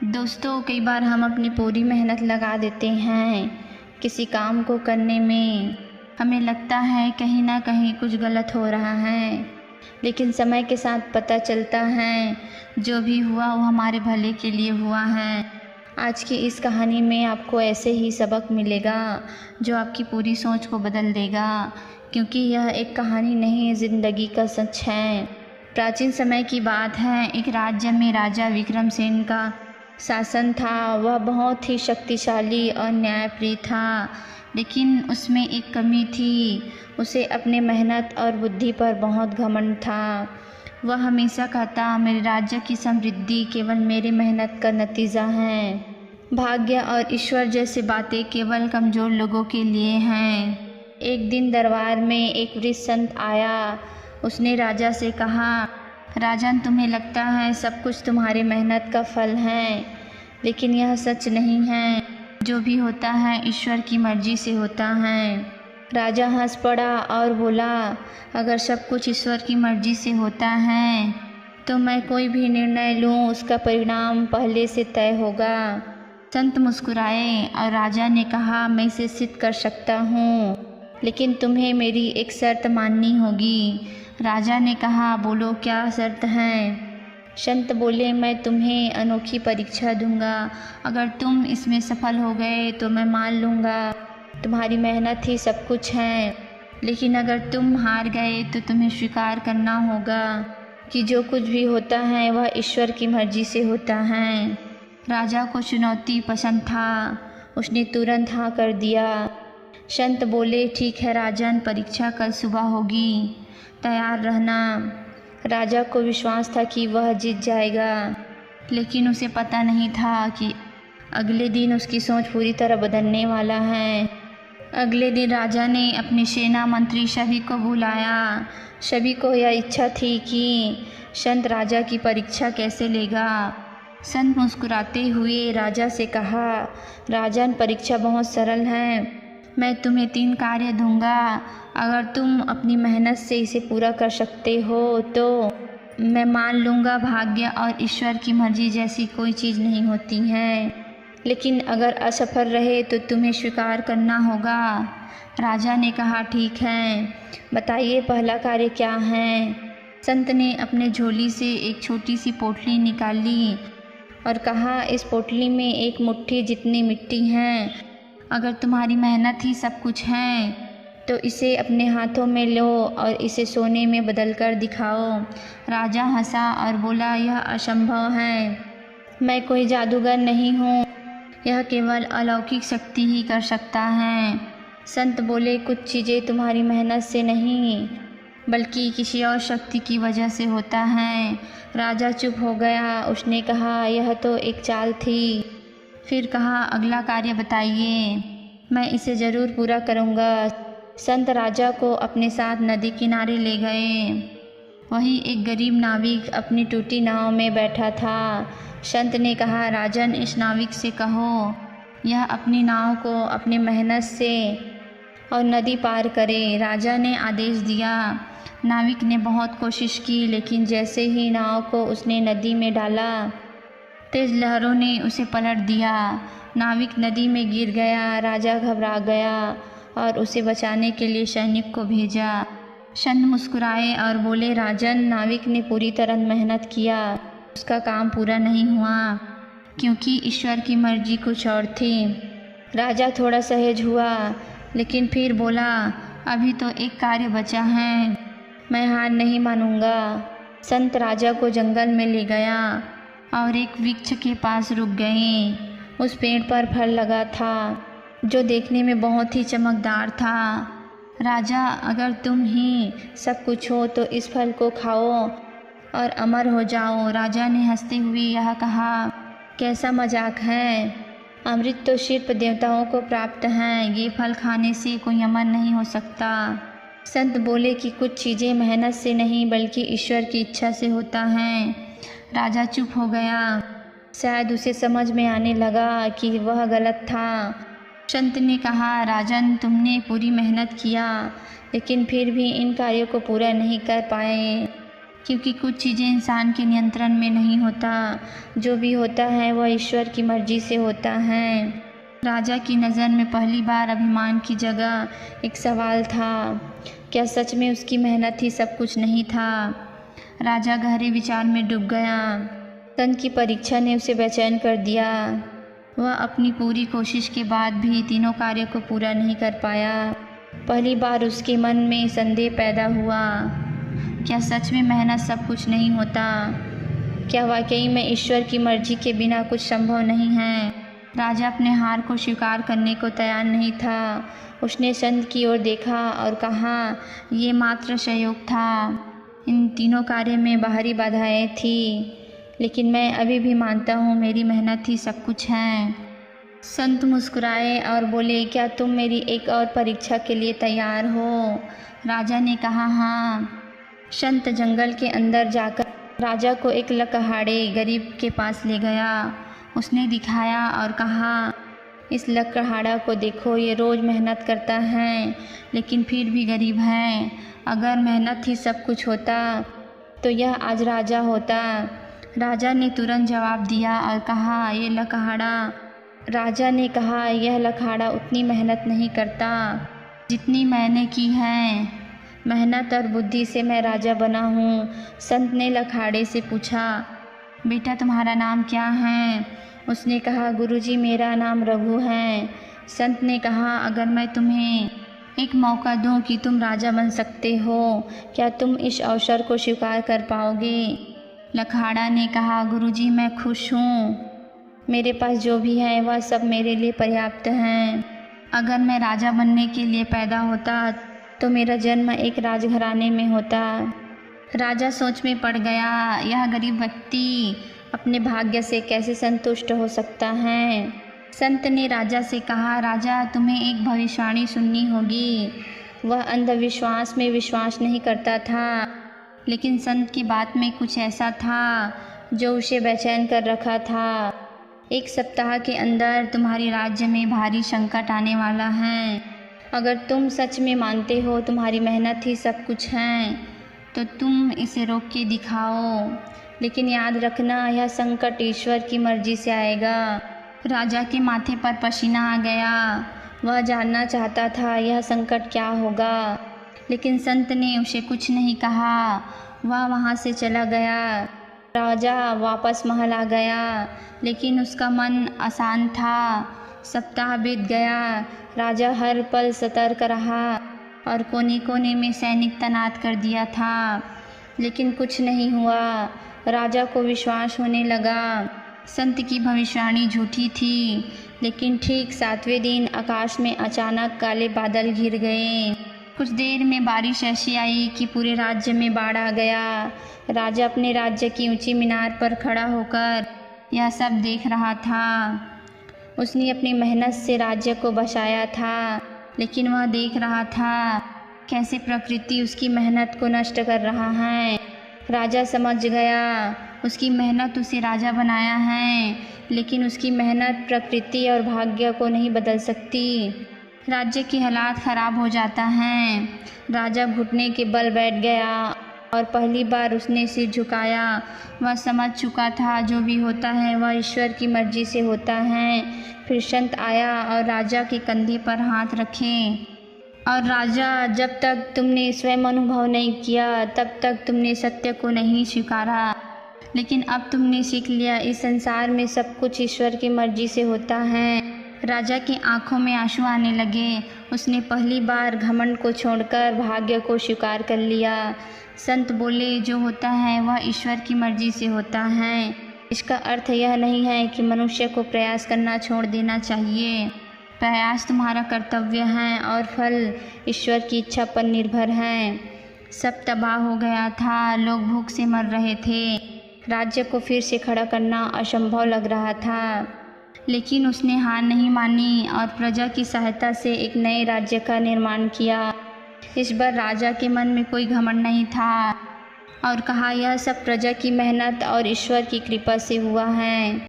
दोस्तों, कई बार हम अपनी पूरी मेहनत लगा देते हैं किसी काम को करने में। हमें लगता है कहीं ना कहीं कुछ गलत हो रहा है, लेकिन समय के साथ पता चलता है जो भी हुआ वो हमारे भले के लिए हुआ है। आज की इस कहानी में आपको ऐसे ही सबक मिलेगा जो आपकी पूरी सोच को बदल देगा, क्योंकि यह एक कहानी नहीं, ज़िंदगी का सच है। प्राचीन समय की बात है। एक राज्य में राजा विक्रमसेन का शासन था। वह बहुत ही शक्तिशाली और न्यायप्रिय था, लेकिन उसमें एक कमी थी। उसे अपने मेहनत और बुद्धि पर बहुत घमंड था। वह हमेशा कहता, मेरे राज्य की समृद्धि केवल मेरी मेहनत का नतीजा है। भाग्य और ईश्वर जैसी बातें केवल कमज़ोर लोगों के लिए हैं। एक दिन दरबार में एक वृद्ध संत आया। उसने राजा से कहा, राजन, तुम्हें लगता है सब कुछ तुम्हारी मेहनत का फल है, लेकिन यह सच नहीं है। जो भी होता है ईश्वर की मर्जी से होता है। राजा हंस पड़ा और बोला, अगर सब कुछ ईश्वर की मर्जी से होता है तो मैं कोई भी निर्णय लूँ उसका परिणाम पहले से तय होगा। संत मुस्कुराए और राजा ने कहा, मैं इसे सिद्ध कर सकता हूँ, लेकिन तुम्हें मेरी एक शर्त माननी होगी। राजा ने कहा, बोलो क्या शर्त है। संत बोले, मैं तुम्हें अनोखी परीक्षा दूंगा। अगर तुम इसमें सफल हो गए तो मैं मान लूँगा तुम्हारी मेहनत ही सब कुछ है, लेकिन अगर तुम हार गए तो तुम्हें स्वीकार करना होगा कि जो कुछ भी होता है वह ईश्वर की मर्जी से होता है। राजा को चुनौती पसंद था। उसने तुरंत हाँ कर दिया। संत बोले, ठीक है राजन, परीक्षा कल सुबह होगी, तैयार रहना। राजा को विश्वास था कि वह जीत जाएगा, लेकिन उसे पता नहीं था कि अगले दिन उसकी सोच पूरी तरह बदलने वाला है। अगले दिन राजा ने अपने सेना मंत्री सभी को बुलाया। सभी को यह इच्छा थी कि संत राजा की परीक्षा कैसे लेगा। संत मुस्कुराते हुए राजा से कहा, राजन, परीक्षा बहुत सरल है। मैं तुम्हें 3 कार्य दूंगा। अगर तुम अपनी मेहनत से इसे पूरा कर सकते हो तो मैं मान लूँगा भाग्य और ईश्वर की मर्जी जैसी कोई चीज़ नहीं होती है, लेकिन अगर असफल रहे तो तुम्हें स्वीकार करना होगा। राजा ने कहा, ठीक है, बताइए पहला कार्य क्या है। संत ने अपने झोली से एक छोटी सी पोटली निकाली और कहा, इस पोटली में एक मुट्ठी जितनी मिट्टी है। अगर तुम्हारी मेहनत ही सब कुछ है तो इसे अपने हाथों में लो और इसे सोने में बदल कर दिखाओ। राजा हंसा और बोला, यह असंभव है। मैं कोई जादूगर नहीं हूँ, यह केवल अलौकिक शक्ति ही कर सकता है। संत बोले, कुछ चीज़ें तुम्हारी मेहनत से नहीं बल्कि किसी और शक्ति की वजह से होता है। राजा चुप हो गया। उसने कहा, यह तो एक चाल थी। फिर कहा, अगला कार्य बताइए, मैं इसे ज़रूर पूरा करूँगा। संत राजा को अपने साथ नदी किनारे ले गए। वहीं एक गरीब नाविक अपनी टूटी नाव में बैठा था। संत ने कहा, राजन, इस नाविक से कहो यह अपनी नाव को अपनी मेहनत से और नदी पार करे। राजा ने आदेश दिया। नाविक ने बहुत कोशिश की, लेकिन जैसे ही नाव को उसने नदी में डाला, तेज लहरों ने उसे पलट दिया। नाविक नदी में गिर गया। राजा घबरा गया और उसे बचाने के लिए सैनिक को भेजा। संत मुस्कुराए और बोले, राजन, नाविक ने पूरी तरह मेहनत किया, उसका काम पूरा नहीं हुआ, क्योंकि ईश्वर की मर्जी कुछ और थी। राजा थोड़ा सहज हुआ, लेकिन फिर बोला, अभी तो एक कार्य बचा है, मैं हार नहीं मानूंगा। संत राजा को जंगल में ले गया और एक वृक्ष के पास रुक गए। उस पेड़ पर फल लगा था जो देखने में बहुत ही चमकदार था। राजा, अगर तुम ही सब कुछ हो तो इस फल को खाओ और अमर हो जाओ। राजा ने हंसते हुए यह कहा, कैसा मजाक है, अमृत तो सिर्फ देवताओं को प्राप्त है, ये फल खाने से कोई अमर नहीं हो सकता। संत बोले कि कुछ चीज़ें मेहनत से नहीं बल्कि ईश्वर की इच्छा से होता है। राजा चुप हो गया। शायद उसे समझ में आने लगा कि वह गलत था। संत ने कहा, राजन, तुमने पूरी मेहनत किया, लेकिन फिर भी इन कार्यों को पूरा नहीं कर पाए। क्योंकि कुछ चीज़ें इंसान के नियंत्रण में नहीं होता। जो भी होता है वह ईश्वर की मर्जी से होता है। राजा की नज़र में पहली बार अभिमान की जगह एक सवाल था, क्या सच में उसकी मेहनत ही सब कुछ नहीं था? राजा गहरे विचार में डूब गया। संत की परीक्षा ने उसे बेचैन कर दिया। वह अपनी पूरी कोशिश के बाद भी तीनों कार्य को पूरा नहीं कर पाया। पहली बार उसके मन में संदेह पैदा हुआ, क्या सच में मेहनत सब कुछ नहीं होता? क्या वाकई में ईश्वर की मर्जी के बिना कुछ संभव नहीं है? राजा अपने हार को स्वीकार करने को तैयार नहीं था। उसने संत की ओर देखा और कहा, ये मात्र संयोग था। इन तीनों कार्य में बाहरी बाधाएं थी, लेकिन मैं अभी भी मानता हूँ मेरी मेहनत ही सब कुछ है। संत मुस्कुराए और बोले, क्या तुम मेरी एक और परीक्षा के लिए तैयार हो? राजा ने कहा, हाँ। संत जंगल के अंदर जाकर राजा को एक लकड़हारे गरीब के पास ले गया। उसने दिखाया और कहा, इस लकड़हारा को देखो, ये रोज़ मेहनत करता है लेकिन फिर भी गरीब है। अगर मेहनत ही सब कुछ होता तो यह आज राजा होता। राजा ने तुरंत जवाब दिया और कहा, ये लकड़हारा। राजा ने कहा, यह लकड़हारा उतनी मेहनत नहीं करता जितनी मैंने की है। मेहनत और बुद्धि से मैं राजा बना हूँ। संत ने लकड़हारे से पूछा, बेटा तुम्हारा नाम क्या है? उसने कहा, गुरुजी मेरा नाम रघु है। संत ने कहा, अगर मैं तुम्हें एक मौका दूं कि तुम राजा बन सकते हो, क्या तुम इस अवसर को स्वीकार कर पाओगे? लकड़हारा ने कहा, गुरुजी मैं खुश हूँ। मेरे पास जो भी है वह सब मेरे लिए पर्याप्त हैं। अगर मैं राजा बनने के लिए पैदा होता तो मेरा जन्म एक राजघराने में होता। राजा सोच में पड़ गया, यह गरीब व्यक्ति अपने भाग्य से कैसे संतुष्ट हो सकता है? संत ने राजा से कहा, राजा तुम्हें एक भविष्यवाणी सुननी होगी। वह अंधविश्वास में विश्वास नहीं करता था, लेकिन संत की बात में कुछ ऐसा था जो उसे बेचैन कर रखा था। 1 सप्ताह के अंदर तुम्हारे राज्य में भारी संकट आने वाला है। अगर तुम सच में मानते हो तुम्हारी मेहनत ही सब कुछ है तो तुम इसे रोक के दिखाओ, लेकिन याद रखना यह संकट ईश्वर की मर्जी से आएगा। राजा के माथे पर पसीना आ गया। वह जानना चाहता था यह संकट क्या होगा, लेकिन संत ने उसे कुछ नहीं कहा। वह वहाँ से चला गया। राजा वापस महल आ गया, लेकिन उसका मन अशांत था। सप्ताह बीत गया। राजा हर पल सतर्क रहा और कोने कोने में सैनिक तैनात कर दिया था, लेकिन कुछ नहीं हुआ। राजा को विश्वास होने लगा संत की भविष्यवाणी झूठी थी। लेकिन ठीक 7वें दिन आकाश में अचानक काले बादल घिर गए। कुछ देर में बारिश ऐसी आई कि पूरे राज्य में बाढ़ आ गया। राजा अपने राज्य की ऊंची मीनार पर खड़ा होकर यह सब देख रहा था। उसने अपनी मेहनत से राज्य को बचाया था, लेकिन वह देख रहा था कैसे प्रकृति उसकी मेहनत को नष्ट कर रहा है। राजा समझ गया उसकी मेहनत उसे राजा बनाया है, लेकिन उसकी मेहनत प्रकृति और भाग्य को नहीं बदल सकती। राज्य के हालात ख़राब हो जाता है। राजा घुटने के बल बैठ गया और पहली बार उसने सिर झुकाया। वह समझ चुका था जो भी होता है वह ईश्वर की मर्जी से होता है। फिर संत आया और राजा के कंधे पर हाथ रखे और राजा, जब तक तुमने स्वयं अनुभव नहीं किया तब तक तुमने सत्य को नहीं स्वीकारा, लेकिन अब तुमने सीख लिया इस संसार में सब कुछ ईश्वर की मर्जी से होता है। राजा की आंखों में आंसू आने लगे। उसने पहली बार घमंड को छोड़कर भाग्य को स्वीकार कर लिया। संत बोले, जो होता है वह ईश्वर की मर्जी से होता है। इसका अर्थ यह नहीं है कि मनुष्य को प्रयास करना छोड़ देना चाहिए। प्रयास तुम्हारा कर्तव्य है और फल ईश्वर की इच्छा पर निर्भर है। सब तबाह हो गया था। लोग भूख से मर रहे थे। राज्य को फिर से खड़ा करना असंभव लग रहा था, लेकिन उसने हार नहीं मानी और प्रजा की सहायता से एक नए राज्य का निर्माण किया। इस बार राजा के मन में कोई घमंड नहीं था और कहा, यह सब प्रजा की मेहनत और ईश्वर की कृपा से हुआ है।